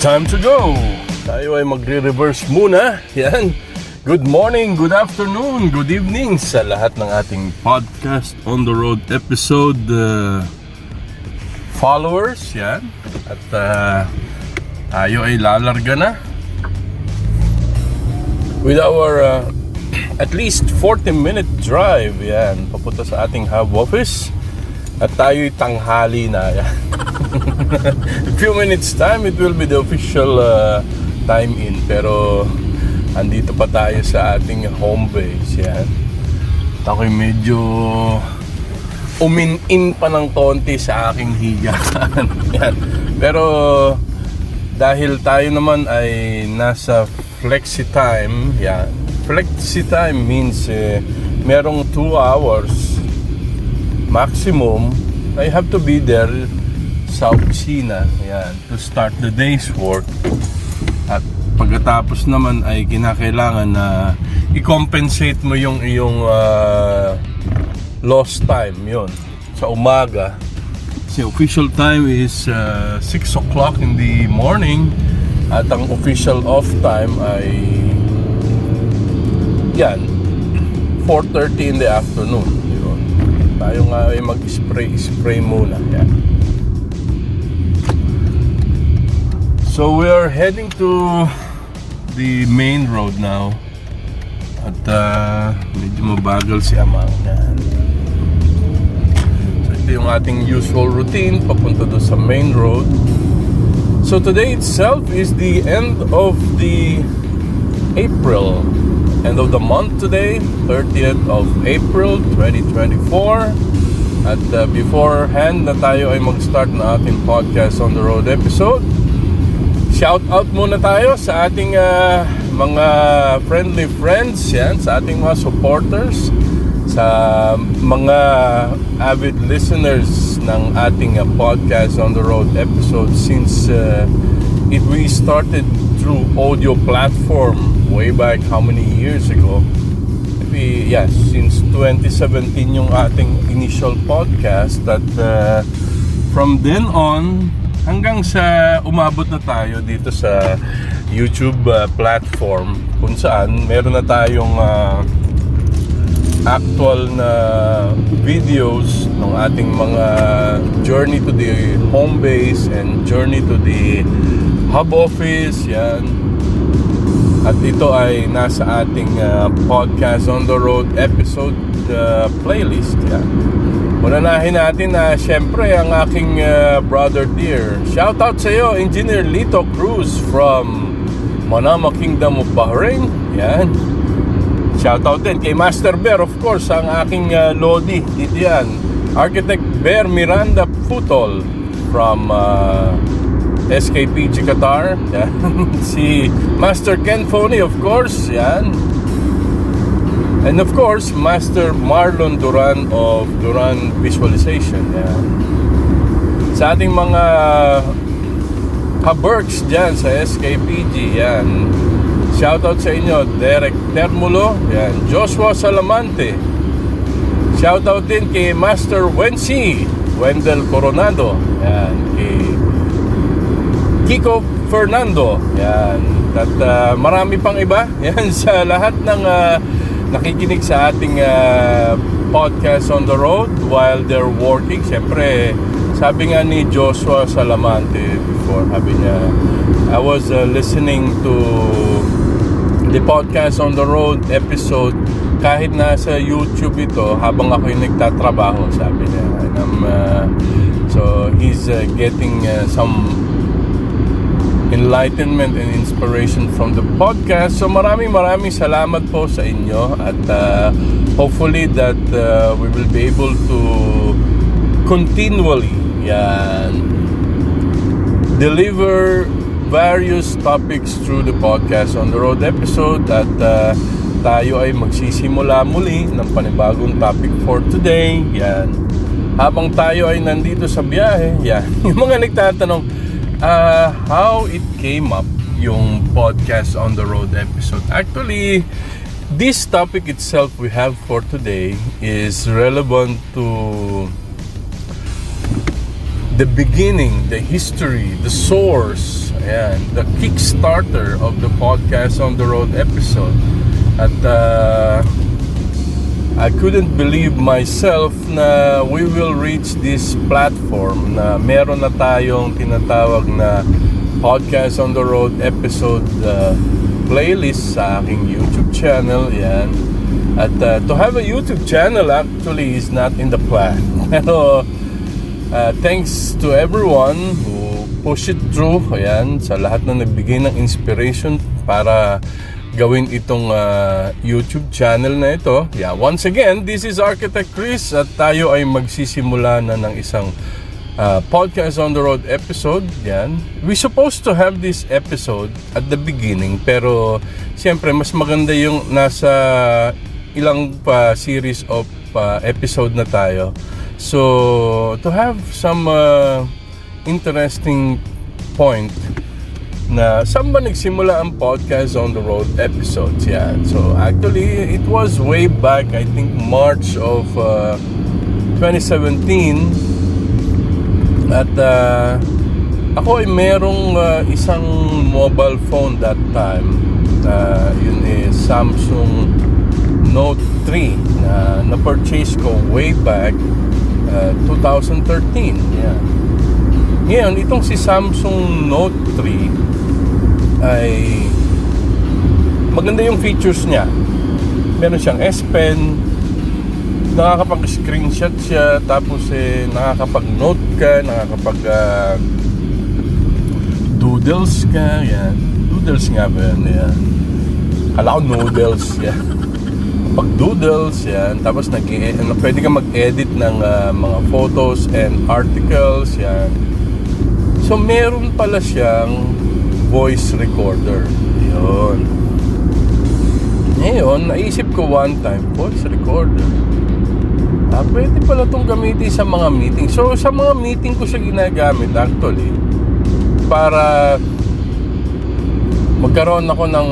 time to go. Tayo ay magre-reverse muna. Yan. Good morning, good afternoon, good evening sa lahat ng ating podcast on the road episode followers. Yan. At tayo ay lalarga na with our at least 40-minute drive. Yan. Papunta sa ating hub office. At tayo'y tanghali na. Yan. A few minutes time, it will be the official time in. Pero andito pa tayo sa ating home base. Yan. At ako'y medyo umin-in pa ng konti sa aking higaan. Yan. Pero dahil tayo naman ay nasa flexi time. Yan. Flexi time means merong 2 hours maximum. I have to be there sa opisina, ayan, to start the day's work. At pagkatapos naman ay kinakailangan na i-compensate mo yung iyong lost time, yun, sa umaga. Kasi official time is 6 o'clock in the morning. At ang official off time ay yan, 4:30 in the afternoon. Tayo nga ay mag-spray muna. Yeah. So we are heading to the main road now. At medyo mabagal si Amang. Yan. So ito yung ating usual routine papunta doon sa main road. So today itself is the end of the April. End of the month today, 30th of April 2024. At beforehand na tayo ay mag-start na ating podcast on the road episode, shout out muna tayo sa ating mga friendly friends, yan, sa ating mga supporters, sa mga avid listeners ng ating podcast on the road episode since we started through audio platform way back how many years ago? Maybe, yes, since 2017 yung ating initial podcast. That from then on hanggang sa umabot na tayo dito sa YouTube platform, kung saan meron na tayong actual na videos ng ating mga journey to the home base and journey to the hub office. Yan. At ito ay nasa ating podcast on the road episode playlist. Yan. Unanahin natin na syempre ang aking brother dear. Shout out sa iyo, Engineer Lito Cruz from Manama Kingdom of Bahrain. Yan. Shout out din kay Master Bear, of course, ang aking Lodi. Dito yan. Architect Bear Miranda Futol from SKPG Qatar. Yan. Si Master Ken Phony, of course. Yan. And of course, Master Marlon Duran of Duran Visualization. Yan. Sa ating mga kaberks dyan sa SKPG. Yan. Shoutout sa inyo, Derek Termulo. Yan. Joshua Salamante. Shoutout din kay Master Wensi Wendell Coronado. Yan. Kay Kiko Fernando. Yan. At marami pang iba. Yan, sa lahat ng nakikinig sa ating podcast on the road while they're working. Siyempre, sabi nga ni Joshua Salamante before, sabi niya, I was listening to the podcast on the road episode kahit nasa YouTube ito habang ako'y nagtatrabaho, sabi niya. And so he's getting some enlightenment and inspiration from the podcast. So maraming salamat po sa inyo. At hopefully that we will be able to continually deliver various topics through the podcast on the road episode. At tayo ay magsisimula muli ng panibagong topic for today. Yan. Habang tayo ay nandito sa biyahe, yan. Yung mga nagtatanong, how it came up yung podcast on the road episode. Actually, this topic itself we have for today is relevant to the beginning, the history, the source, and the Kickstarter of the Podcast on the Road episode. At I couldn't believe myself na we will reach this platform na meron na tayong tinatawag na Podcast on the Road episode playlist sa aking YouTube channel. Yan. At to have a YouTube channel actually is not in the plan. Pero thanks to everyone who push it through. Ayan, sa lahat na nagbigay ng inspiration para gawin itong YouTube channel na ito. Yeah, once again, this is Architect Chris at tayo ay magsisimula na ng isang Podcast on the Road episode. Yan. We supposed to have this episode at the beginning, pero siyempre mas maganda yung nasa ilang series of episode na tayo. So to have some interesting point na saan ba nagsimula ang Podcast on the Road episodes. Yan. So actually it was way back, I think March of 2017. At ako ay merong isang mobile phone that time. Yun is Samsung Note 3 na purchase ko way back 2013. Yeah. Ngayon, itong si Samsung Note 3 ay maganda yung features niya. Meron siyang S Pen, nakakapag-screenshot siya, tapos nakakapag-note ka, nakakapag-doodles ka. Yan. Doodles nga ba yan? Yan. Kala ko noodles. Yan. Pag-doodles, yan. Tapos pwede ka mag-edit ng mga photos and articles. Yan. So, meron pala siyang voice recorder. Yun. Ngayon, naisip ko one time, voice recorder. Pwede pala itong gamitin sa mga meeting. So, sa mga meeting ko siya ginagamit actually para magkaroon ako ng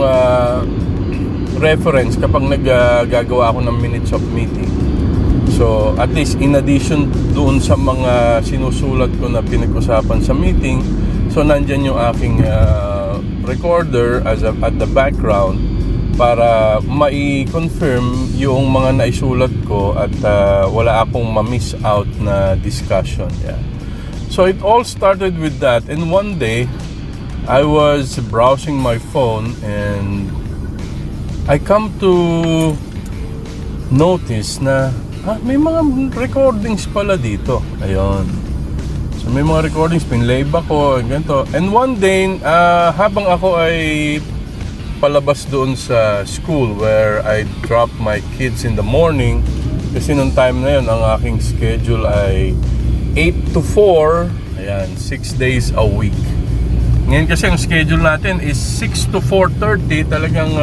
reference kapag naggagawa ako ng minutes of meeting. So, at least in addition doon sa mga sinusulat ko na pinag-usapan sa meeting, so nandyan yung aking recorder at the background para mai-confirm yung mga naisulat ko at wala akong ma-miss out na discussion. Yeah. So it all started with that, and one day I was browsing my phone and I come to notice na may mga recordings pala dito. Ayun. So may mga recordings, pinlay ako, ganito. And one day, habang ako ay palabas doon sa school where I drop my kids in the morning, kasi nung time na yun, ang aking schedule ay 8 to 4, ayan, 6 days a week. Ngayon kasi ang schedule natin is 6 to 4:30, talagang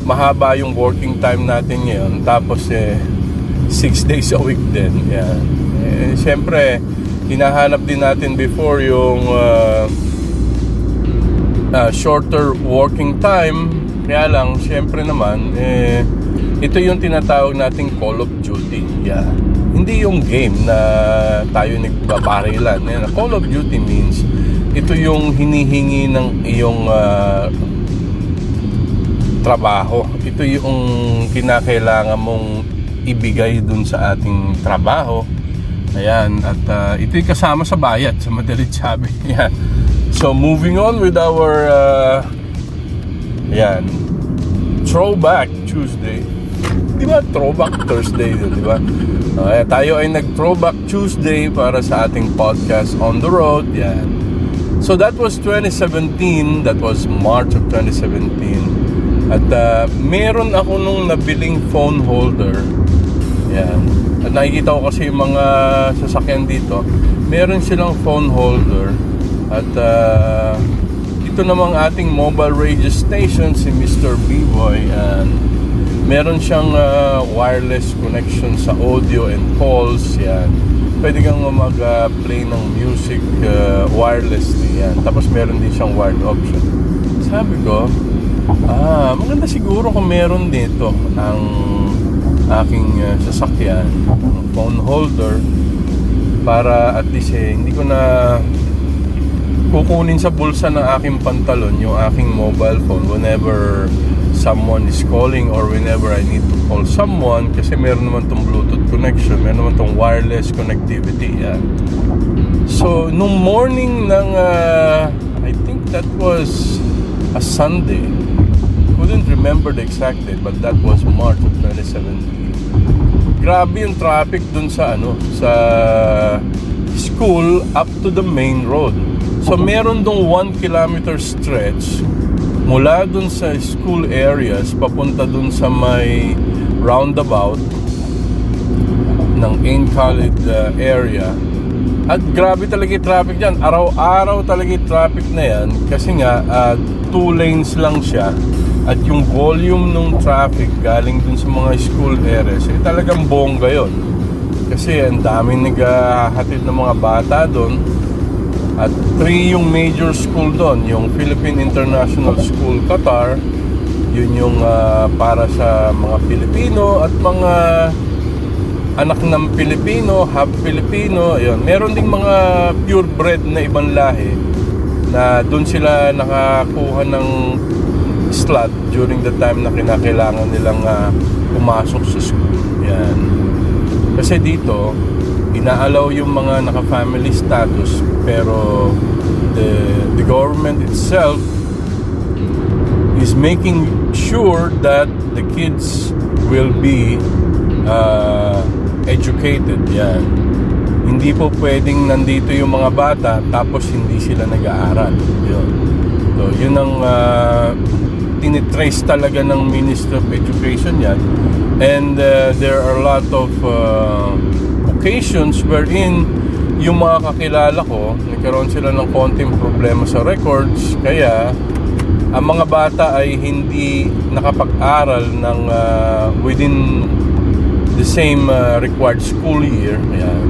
mahaba yung working time natin ngayon. Tapos 6 days a week din. Ayan. Siyempre, hinahanap din natin before yung shorter working time. Kaya lang, syempre naman ito yung tinatawag nating Call of Duty. Yeah. Hindi yung game na tayo nagbabarilan. Call of Duty means ito yung hinihingi ng iyong trabaho. Ito yung kinakailangan mong ibigay dun sa ating trabaho. Ayan, at ito'y kasama sa bayad, sa madalit sabi. Ayan. So, moving on with our Throwback Tuesday. Di ba? Throwback Thursday, di ba? Tayo ay nag-Throwback Tuesday para sa ating Podcast on the Road. Ayan. So, that was 2017. That was March of 2017. At meron ako nung nabiling phone holder. Ayan. At nakikita ko kasi yung mga sasakyan dito, meron silang phone holder. At ito namang ating mobile radio station, si Mr. B-Boy, and meron siyang wireless connection sa audio and calls. Yan. Pwede kang mag-play ng music wirelessly. Yan. Tapos meron din siyang wired option. Sabi ko, maganda siguro kung meron dito ang aking sasakyan, phone holder para at least hindi ko na kukunin sa bulsa ng aking pantalon yung aking mobile phone whenever someone is calling or whenever I need to call someone, kasi meron naman tong Bluetooth connection, meron naman tong wireless connectivity. So nung morning ng I think that was a Sunday, couldn't remember the exact date, but that was March of 2017. Grabe yung traffic dun sa sa school up to the main road. So meron dong 1 kilometer stretch mula dun sa school areas papunta dun sa may roundabout ng Ain College area. At grabe talaga yung traffic dyan. Araw-araw talaga yung traffic na yan, kasi nga 2 lanes lang siya. At yung volume ng traffic galing dun sa mga school areas talagang bongga yun, kasi ang daming naghahatid ng mga bata dun. At 3 yung major school doon, yung Philippine International School Qatar, yun yung para sa mga Pilipino at mga anak ng Pilipino, half Filipino. Yun. Meron ding mga purebred na ibang lahi na doon sila nakakuha ng slot during the time na kinakailangan nilang pumasok sa school. Yan. Kasi dito inaalaw yung mga naka-family status, pero the government itself is making sure that the kids will be educated. Yan. Hindi po pwedeng nandito yung mga bata tapos hindi sila nag-aaral. Yun. So, yun ang tinitrace talaga ng Ministry of Education yan. And there are a lot of occasions wherein yung mga kakilala ko, nagkaroon sila ng konting problema sa records, kaya ang mga bata ay hindi nakapag-aral ng within the same required school year. Ayan.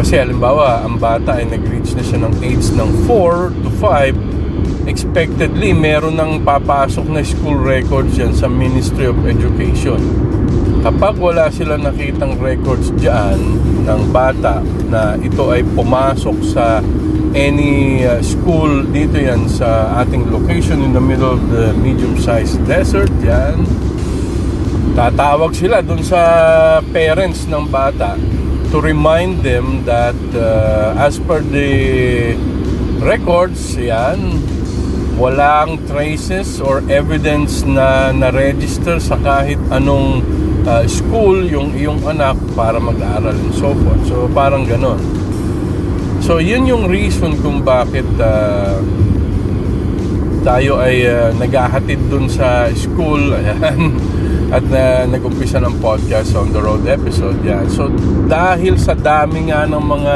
Kasi halimbawa, ang bata ay nag-reach na siya ng age ng 4 to 5, expectedly meron ng papasok na school records yan sa Ministry of Education. Kapag wala sila nakitang records dyan ng bata na ito ay pumasok sa any school dito yan sa ating location in the middle of the medium-sized desert yan, tatawag sila dun sa parents ng bata to remind them that as per the records yan, walang traces or evidence na na-register sa kahit anong school yung iyong anak para mag-aaral and so forth. So parang ganon. So yun yung reason kung bakit tayo ay naghahatid dun sa school. Ayan. At nag-umpisa ng podcast on the road episode. Yan. So dahil sa dami nga ng mga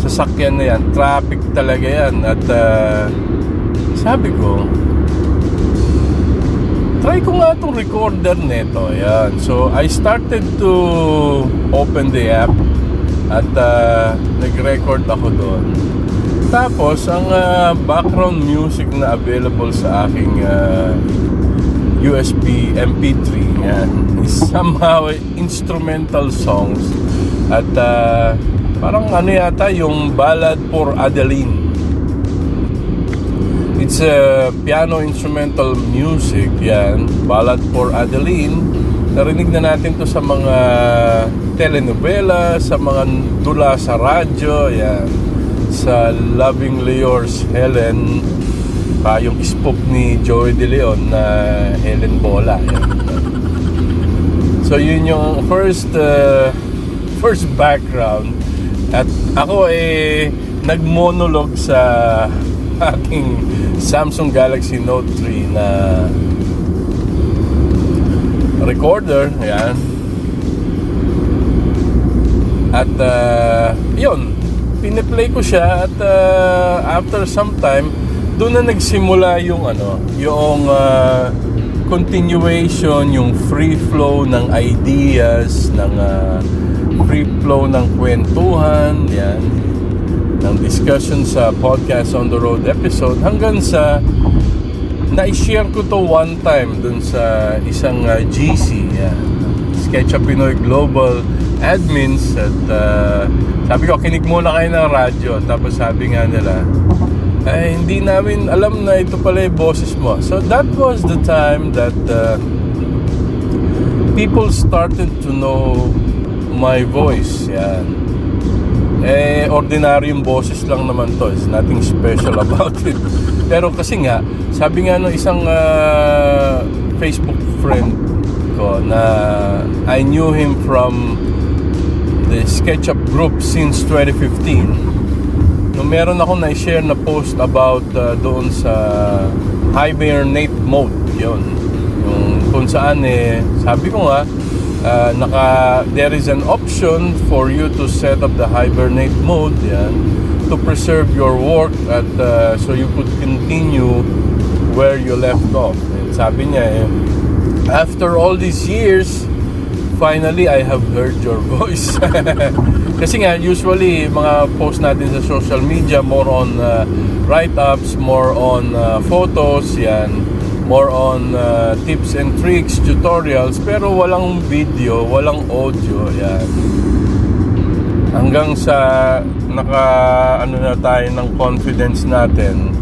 sasakyan na yan, traffic talaga yan. At sabi ko, try ko nga itong recorder neto. Ayan. So I started to open the app at nag-record ako doon. Tapos ang background music na available sa aking USB MP3 yan, is somehow instrumental songs. At parang ano yata yung Ballad for Adeline. It's a piano instrumental music yan, Ballad for Adeline. Narinig na natin to sa mga telenovela, sa mga dula sa radyo yan, sa Lovingly Yours Helen, pa yung spoof ni Joey De Leon na Helen Bola yan. So yun yung first background. At ako nagmonologue sa aking Samsung Galaxy Note 3 na recorder. Ayan. At yun, piniplay ko siya. At after some time, doon na nagsimula yung yung continuation, yung free flow ng ideas, ng free flow ng kwentuhan, yan, ng discussion sa podcast on the road episode, hanggang sa na-share ko to one time dun sa isang GC, yan, SketchUp Pinoy Global admins at sabi ko, kinig muna kayo ng radyo. Tapos sabi nga nila, hindi namin alam na ito pala yung boses mo. So that was the time that people started to know my voice. Yan. Ordinaryong boses lang naman to. There's nothing special about it. Pero kasi nga, sabi nga ng isang Facebook friend ko na I knew him from the SketchUp group since 2015. Nung meron ako na-share na post about doon sa hibernate mode, yun. Yung kung saan sabi ko nga, there is an option for you to set up the hibernate mode, yan, to preserve your work at so you could continue where you left off. And sabi niya, after all these years, finally, I have heard your voice. Kasi nga, usually, mga post natin sa social media, more on write-ups, more on photos, yan, more on tips and tricks, tutorials, pero walang video, walang audio, yan. Hanggang sa na tayo ng confidence natin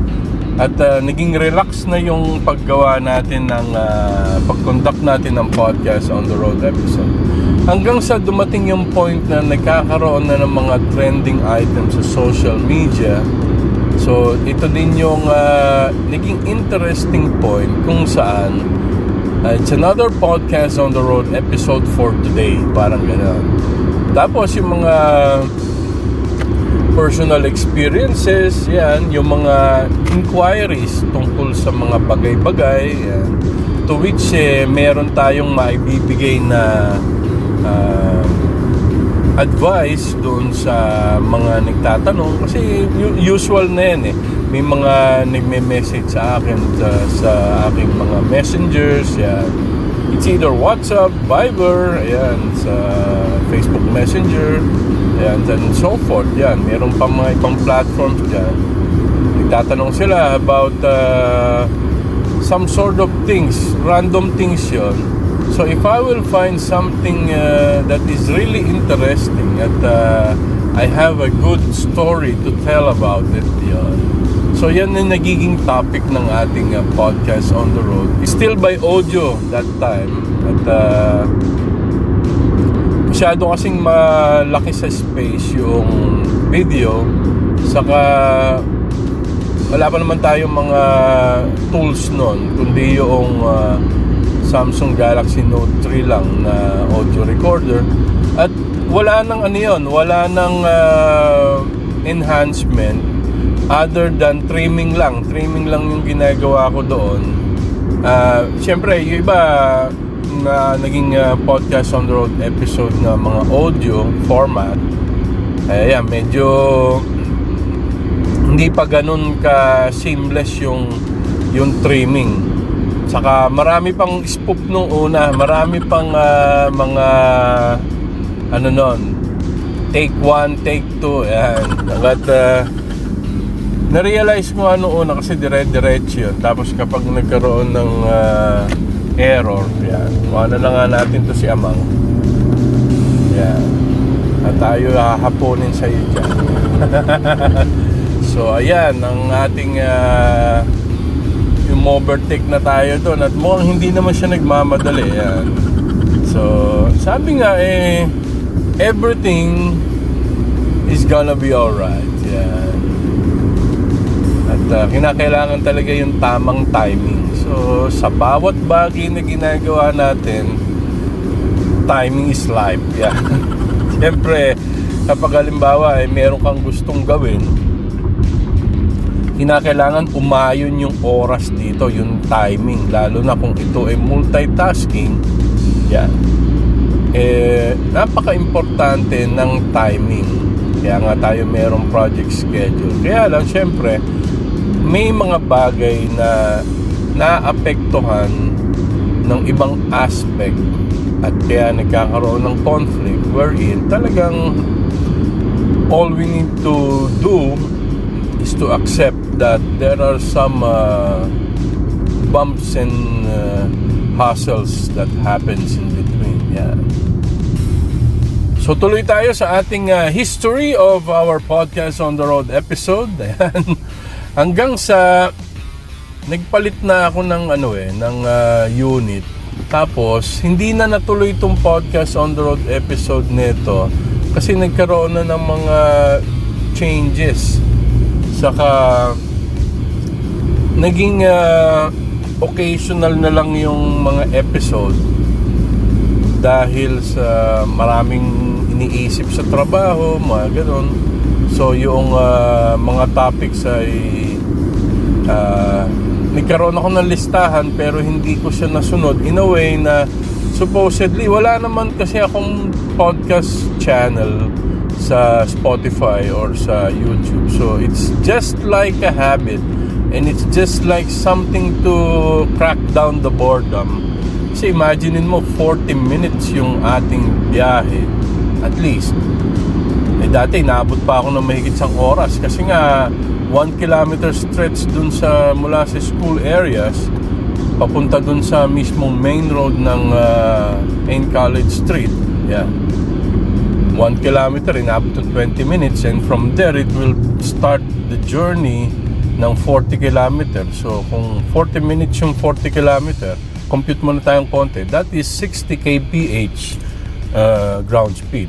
at naging relax na yung paggawa natin ng pag-conduct natin ng podcast on the road episode. Hanggang sa dumating yung point na nagkakaroon na ng mga trending items sa social media. So ito din yung naging interesting point kung saan it's another podcast on the road episode for today, parang gano'n. Tapos yung mga personal experiences, yan, yung mga inquiries tungkol sa mga bagay-bagay, yan, to which meron tayong maibibigay na advice doon sa mga nagtatanong kasi usual na yan may mga nagme-message sa akin sa aking mga messengers, yan. It's either WhatsApp, Viber, yan, sa Facebook Messenger, yan, and so forth. Yan, meron pa mga ibang platforms dyan. Nagtatanong sila about some sort of things, random things yun. So if I will find something that is really interesting at I have a good story to tell about it, yun. So yan yung nagiging topic ng ating podcast on the road. Still by audio that time. At masyado kasing malaki sa space yung video. Saka wala pa naman tayong mga tools nun, kundi yung Samsung Galaxy Note 3 lang na audio recorder. At wala nang wala nang enhancement other than trimming lang yung ginagawa ko doon. Siyempre yung iba na naging podcast on the road episode na mga audio format, ayan, medyo hindi pa ganun ka seamless yung trimming. Saka marami pang spoof nung una, marami pang mga take 1, take 2, ayan. But na-realize mo una kasi dire-diretso yun. Tapos kapag nagkaroon ng error, yan, na nga natin to si Amang, yan, at tayo hahaponin sa iyo dyan. So ayan ang ating yung overtake na tayo doon at mukhang hindi naman siya nagmamadali, yan. So sabi nga everything is gonna be alright, yan. At kinakailangan talaga yung tamang timing. So sa bawat bagay na ginagawa natin, timing is life, yeah. Siyempre kapag halimbawa meron kang gustong gawin, kinakailangan umayon yung oras dito, yung timing, lalo na kung ito ay multitasking, yan. Napaka-importante ng timing. Kaya nga tayo merong project schedule. Kaya lang siyempre may mga bagay na naapektuhan ng ibang aspect at kaya nagkakaroon ng conflict wherein talagang all we need to do is to accept that there are some bumps and hassles that happens in between. Yeah. So tuloy tayo sa ating history of our podcast on the road episode. Ayan. Hanggang sa nagpalit na ako ng unit. Tapos hindi na natuloy itong podcast on the road episode nito kasi nagkaroon na ng mga changes. Saka naging occasional na lang yung mga episode dahil sa maraming iniisip sa trabaho, mga ganon. So yung mga topics ay nagkaroon ako ng listahan pero hindi ko siya nasunod in a way na supposedly wala naman kasi akong podcast channel sa Spotify or sa YouTube. So it's just like a habit and it's just like something to crack down the boredom. Kasi imaginein mo 40 minutes yung ating biyahe at least. Dati naabot pa ako ng mahigit isang oras kasi nga 1 kilometer stretch dun sa mula sa school areas papunta dun sa mismong main road ng Main College Street. Yeah. 1 kilometer inabot ng 20 minutes and from there it will start the journey ng 40 kilometer. So kung 40 minutes yung 40 kilometer, compute mo na tayong konti. That is 60 kph ground speed.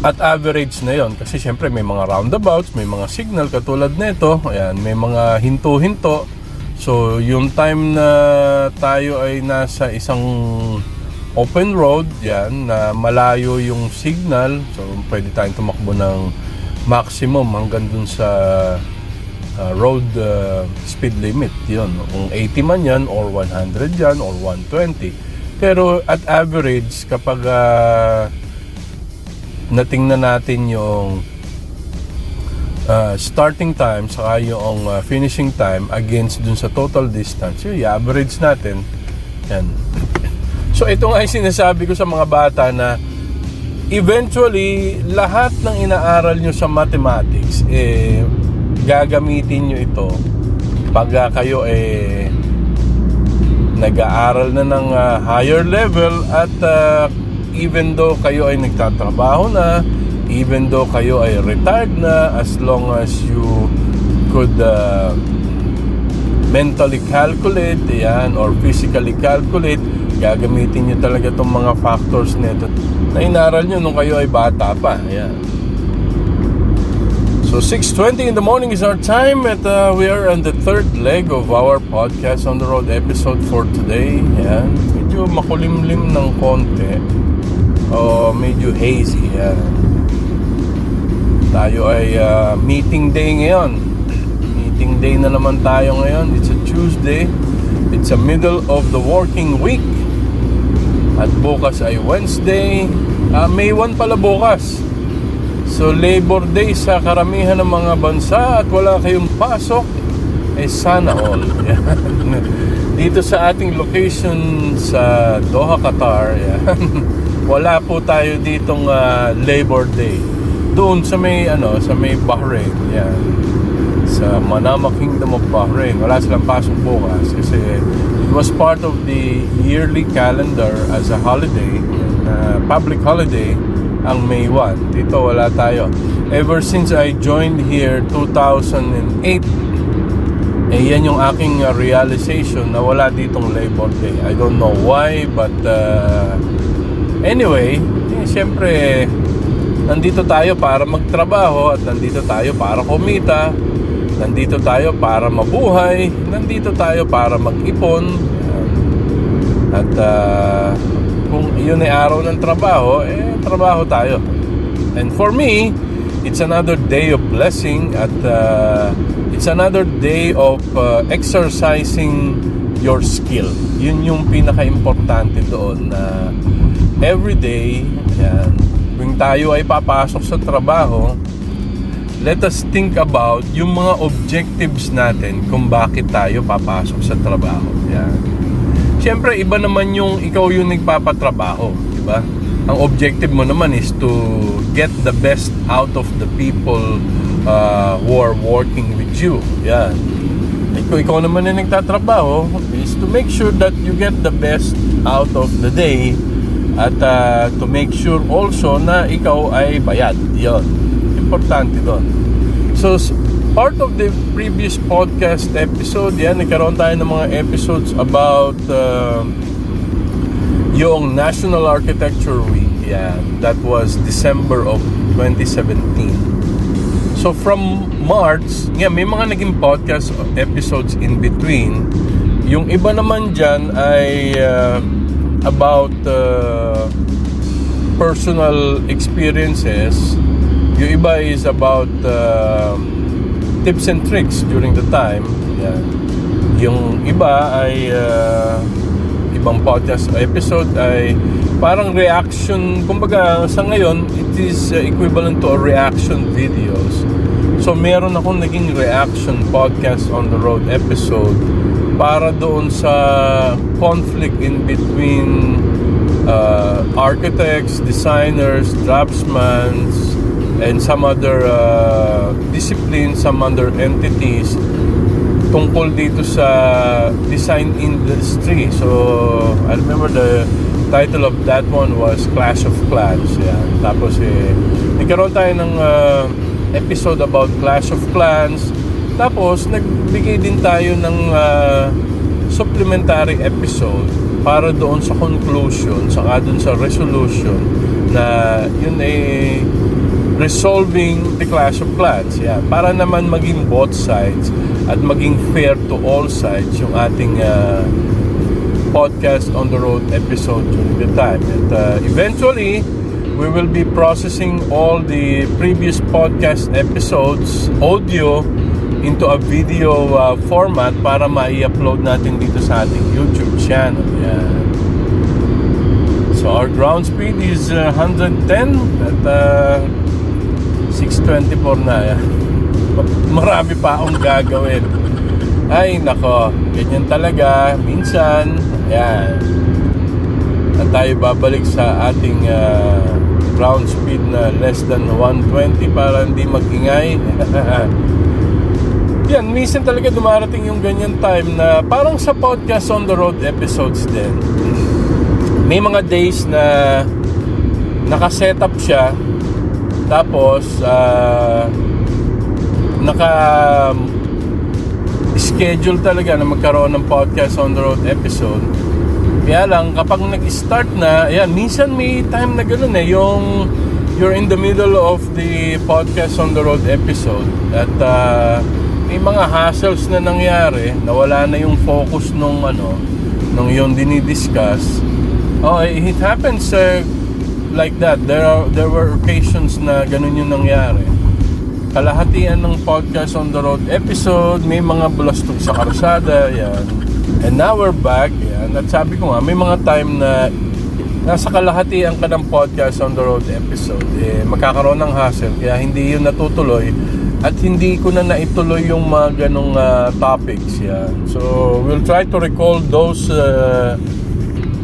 At average na yon kasi syempre may mga roundabouts, may mga signal katulad nito. Ayan, may mga hinto-hinto. So yung time na tayo ay nasa isang open road, yan, na malayo yung signal. So pwede tayong tumakbo ng maximum hanggang dun sa road speed limit. Yun, kung 80 man yan or 100 yan or 120. Pero at average kapag natingnan natin yung starting time saka yung finishing time against dun sa total distance, yung average natin yan. So ito nga yung sinasabi ko sa mga bata na eventually lahat ng inaaral nyo sa mathematics gagamitin nyo ito pag kayo nag-aaral na ng higher level at even though kayo ay nagtatrabaho na, even though kayo ay retired na, as long as you could mentally calculate yan, or physically calculate, gagamitin nyo talaga itong mga factors nito na inaral nyo nung kayo ay bata pa. Yan. So 6:20 in the morning is our time at we are on the third leg of our podcast on the road episode for today. Yan. Medyo makulimlim ng konti. Medyo hazy. Yan. Tayo ay meeting day ngayon. Meeting day na naman tayo ngayon. It's a Tuesday. It's a middle of the working week. At bukas ay Wednesday. May 1 pala bukas. So Labor Day sa karamihan ng mga bansa at wala kayong pasok, sana all. Dito sa ating location sa Doha, Qatar, wala po tayo ditong Labor Day. Doon sa may Bahrain, sa Manama Kingdom of Bahrain, wala silang pasok bukas kasi it was part of the yearly calendar as a holiday, public holiday ang May 1. Dito wala tayo. Ever since I joined here 2008, yan yung aking realization na wala ditong Labor Day. I don't know why, but anyway, siyempre nandito tayo para magtrabaho at nandito tayo para kumita, nandito tayo para mabuhay, nandito tayo para mag-ipon. At kung yun ay araw ng trabaho, trabaho tayo. And for me, it's another day of blessing at it's another day of exercising your skill. Yun yung pinaka-importante doon na every day, kung tayo ay papasok sa trabaho, let us think about yung mga objectives natin kung bakit tayo papasok sa trabaho. Siyempre, iba naman yung ikaw yung nagpapatrabaho, di ba? Ang objective mo naman is to get the best out of the people who are working with you. Yan. Kung ikaw naman yung nagtatrabaho, is to make sure that you get the best out of the day At to make sure also na ikaw ay bayad. Yun, importante doon. So part of the previous podcast episode, nagkaroon tayo ng mga episodes about yung National Architecture Week. That was December of 2017. So from March, may mga naging podcast episodes in between. Yung iba naman dyan ay about personal experiences. Yung iba is about tips and tricks during the time. Yung iba ay ibang podcast episode ay parang reaction. Kumbaga sa ngayon, it is equivalent to a reaction videos. So meron akong naging reaction podcast on the road episode para doon sa conflict in between architects, designers, draftsmen, and some other disciplines, some other entities tungkol dito sa design industry. So I remember the title of that one was Clash of Clans. Tapos nagkaroon tayo ng episode about Clash of Clans. Tapos nagbigay din tayo ng supplementary episode para doon sa conclusion, saka doon sa resolution na yun ay resolving the Clash of Clans. Para naman maging both sides at maging fair to all sides yung ating podcast on the road episode during the time. And eventually, we will be processing all the previous podcast episodes audio into a video format para ma-i-upload natin dito sa ating YouTube channel. So our ground speed is 110 at 624 na. Marami pa akong gagawin. Ay nako, ganyan talaga minsan. At tayo babalik sa ating ground speed na less than 120 para hindi mag-ingay. Minsan talaga dumarating yung ganyan time na parang sa podcast on the road episodes din. May mga days na naka-setup siya, tapos naka-schedule talaga na magkaroon ng podcast on the road episode. Kaya lang kapag nag-start na, minsan may time na gano'n yung you're in the middle of the podcast on the road episode at may mga hassles na nangyari, nawala na yung focus nung yung dinidiscuss. It happens like that. There were occasions na ganun yung nangyari. Kalahatian ng podcast on the road episode, may mga bulastog sa karsada, and now we're back, at sabi ko nga, may mga time na nasa kalahatian ka ng podcast on the road episode, magkakaroon ng hassle, kaya hindi yun natutuloy at hindi ko na naituloy yung mga ganong topics. So we'll try to recall those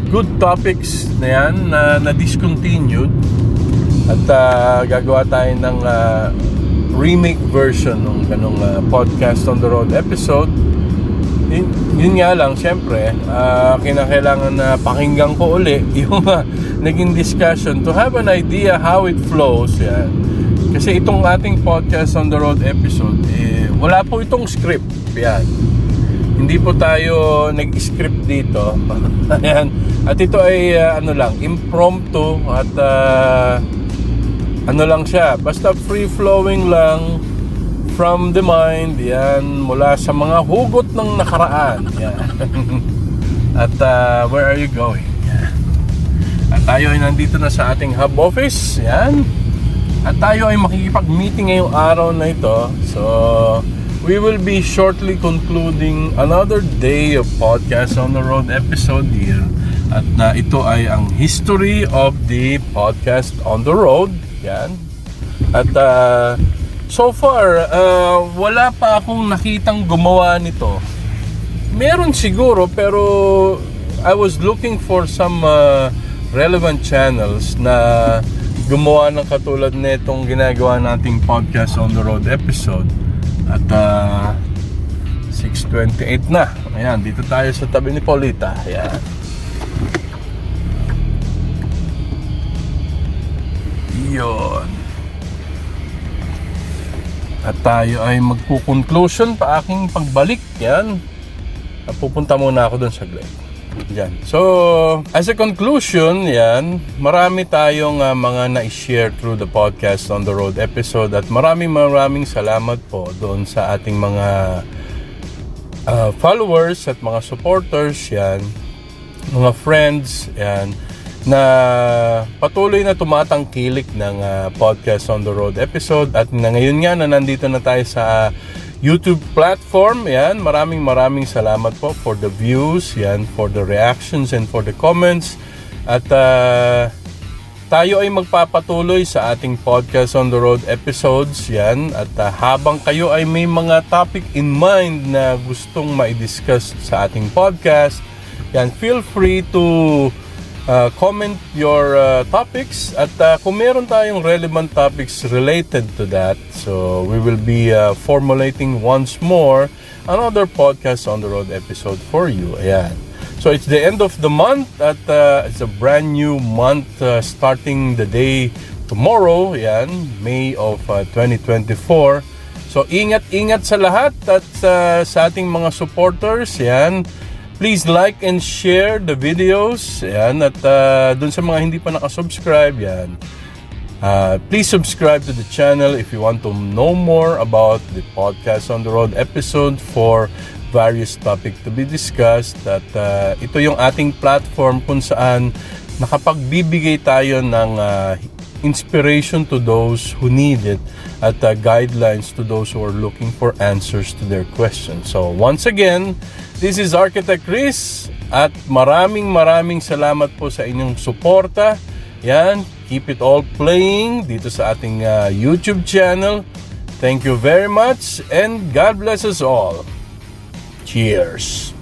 good topics na yan na discontinued at gagawa tayo ng remake version ng ganong podcast on the road episode. Yun nga lang, syempre kinakailangan na pakinggan ko uli yung naging discussion to have an idea how it flows. Kasi itong ating podcast on the road episode, wala po itong script. Hindi po tayo nag-script dito. At ito ay impromptu at lang siya, basta free-flowing lang from the mind, mula sa mga hugot ng nakaraan. At where are you going? At tayo ay nandito na sa ating hub office. At tayo ay makikipag-meeting ngayong araw na ito. So we will be shortly concluding another day of podcast on the road episode here. At ito ay ang history of the podcast on the road. At so far, wala pa akong nakitang gumawa nito. Meron siguro, pero I was looking for some relevant channels na gumawa ng katulad nitong ginagawa nating podcast on the road episode. At 6:28 na. Ayan, dito tayo sa tabi ni Paulita. Ayan. Yun. At tayo ay magpo-conclusion pa aking pagbalik. Yan. Pupunta muna ako dun saglit. Yan. So, as a conclusion, yan, marami tayong mga na-share through the podcast on the road episode at maraming salamat po doon sa ating mga followers at mga supporters, yan, mga friends, yan, na patuloy na tumatangkilik ng podcast on the road episode at na ngayon nga na nandito na tayo sa YouTube platform. Yan, maraming salamat po for the views, yan, for the reactions and for the comments. At tayo ay magpapatuloy sa ating podcast on the road episodes, yan. At habang kayo ay may mga topic in mind na gustong ma-discuss sa ating podcast, yan, feel free to comment your topics at kung meron tayong relevant topics related to that, so we will be formulating once more another podcast on the road episode for you. Ayan. So it's the end of the month at it's a brand new month starting the day tomorrow, ayan, May of 2024. So ingat sa lahat at sa ating mga supporters, ayan. Please like and share the videos. Yan. At dun sa mga hindi pa nakasubscribe, yan. Please subscribe to the channel if you want to know more about the podcast on the road episode for various topics to be discussed. At ito yung ating platform kung saan nakapagbibigay tayo ng inspiration to those who need it at guidelines to those who are looking for answers to their questions. So once again, this is Architect Chris at maraming salamat po sa inyong suporta. Yan, keep it all playing dito sa ating YouTube channel. Thank you very much and God bless us all. Cheers!